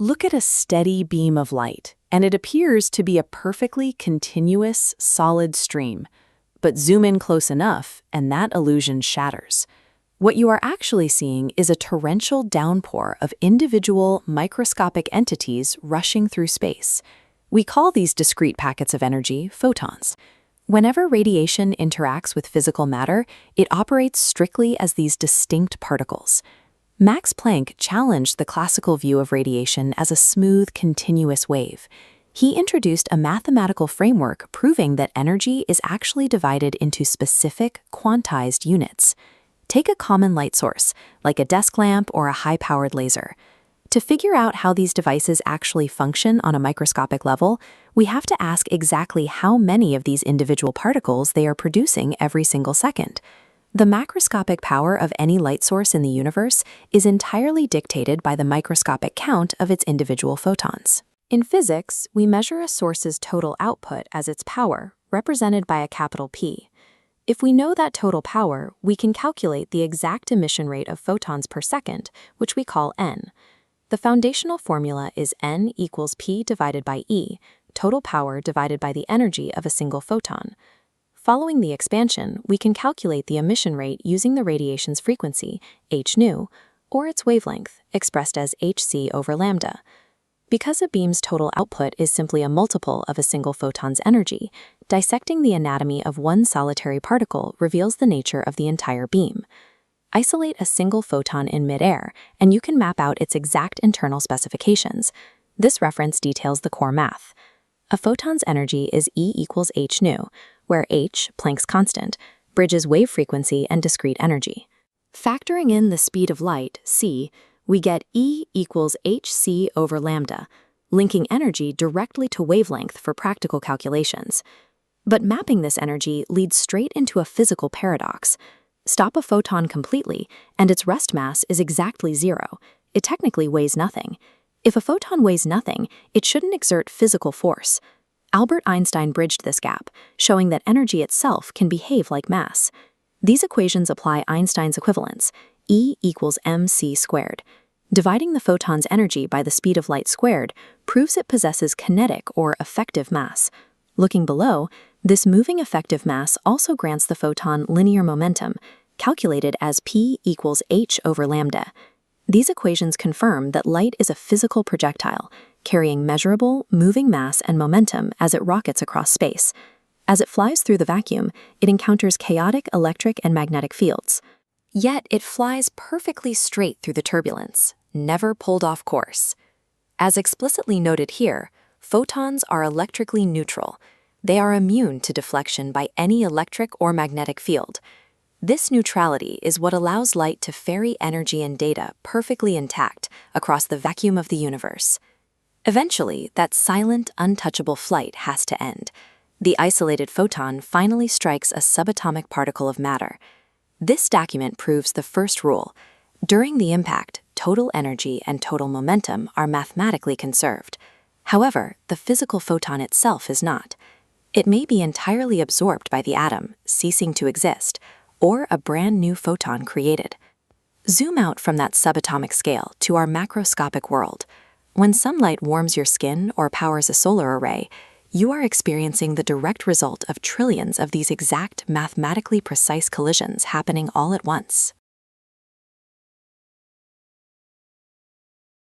Look at a steady beam of light, and it appears to be a perfectly continuous, solid stream. But zoom in close enough, and that illusion shatters. What you are actually seeing is a torrential downpour of individual, microscopic entities rushing through space. We call these discrete packets of energy photons. Whenever radiation interacts with physical matter, it operates strictly as these distinct particles. Max Planck challenged the classical view of radiation as a smooth, continuous wave. He introduced a mathematical framework proving that energy is actually divided into specific, quantized units. Take a common light source, like a desk lamp or a high-powered laser. To figure out how these devices actually function on a microscopic level, we have to ask exactly how many of these individual particles they are producing every single second. The macroscopic power of any light source in the universe is entirely dictated by the microscopic count of its individual photons. In physics, we measure a source's total output as its power, represented by a capital P. If we know that total power, we can calculate the exact emission rate of photons per second, which we call N. The foundational formula is N equals P divided by E, total power divided by the energy of a single photon. Following the expansion, we can calculate the emission rate using the radiation's frequency, hν, or its wavelength, expressed as hc over lambda. Because a beam's total output is simply a multiple of a single photon's energy, dissecting the anatomy of one solitary particle reveals the nature of the entire beam. Isolate a single photon in midair, and you can map out its exact internal specifications. This reference details the core math. A photon's energy is E equals hν, where h, Planck's constant, bridges wave frequency and discrete energy. Factoring in the speed of light, c, we get E equals hc over lambda, linking energy directly to wavelength for practical calculations. But mapping this energy leads straight into a physical paradox. Stop a photon completely, and its rest mass is exactly zero. It technically weighs nothing. If a photon weighs nothing, it shouldn't exert physical force. Albert Einstein bridged this gap, showing that energy itself can behave like mass. These equations apply Einstein's equivalence, E equals mc squared. Dividing the photon's energy by the speed of light squared proves it possesses kinetic or effective mass. Looking below, this moving effective mass also grants the photon linear momentum, calculated as P equals h over lambda. These equations confirm that light is a physical projectile, carrying measurable, moving mass and momentum as it rockets across space. As it flies through the vacuum, it encounters chaotic electric and magnetic fields. Yet it flies perfectly straight through the turbulence, never pulled off course. As explicitly noted here, photons are electrically neutral. They are immune to deflection by any electric or magnetic field. This neutrality is what allows light to ferry energy and data perfectly intact across the vacuum of the universe. Eventually, that silent, untouchable flight has to end. The isolated photon finally strikes a subatomic particle of matter. This document proves the first rule. During the impact, total energy and total momentum are mathematically conserved. However, the physical photon itself is not. It may be entirely absorbed by the atom, ceasing to exist, or a brand new photon created. Zoom out from that subatomic scale to our macroscopic world. When sunlight warms your skin or powers a solar array, you are experiencing the direct result of trillions of these exact, mathematically precise collisions happening all at once.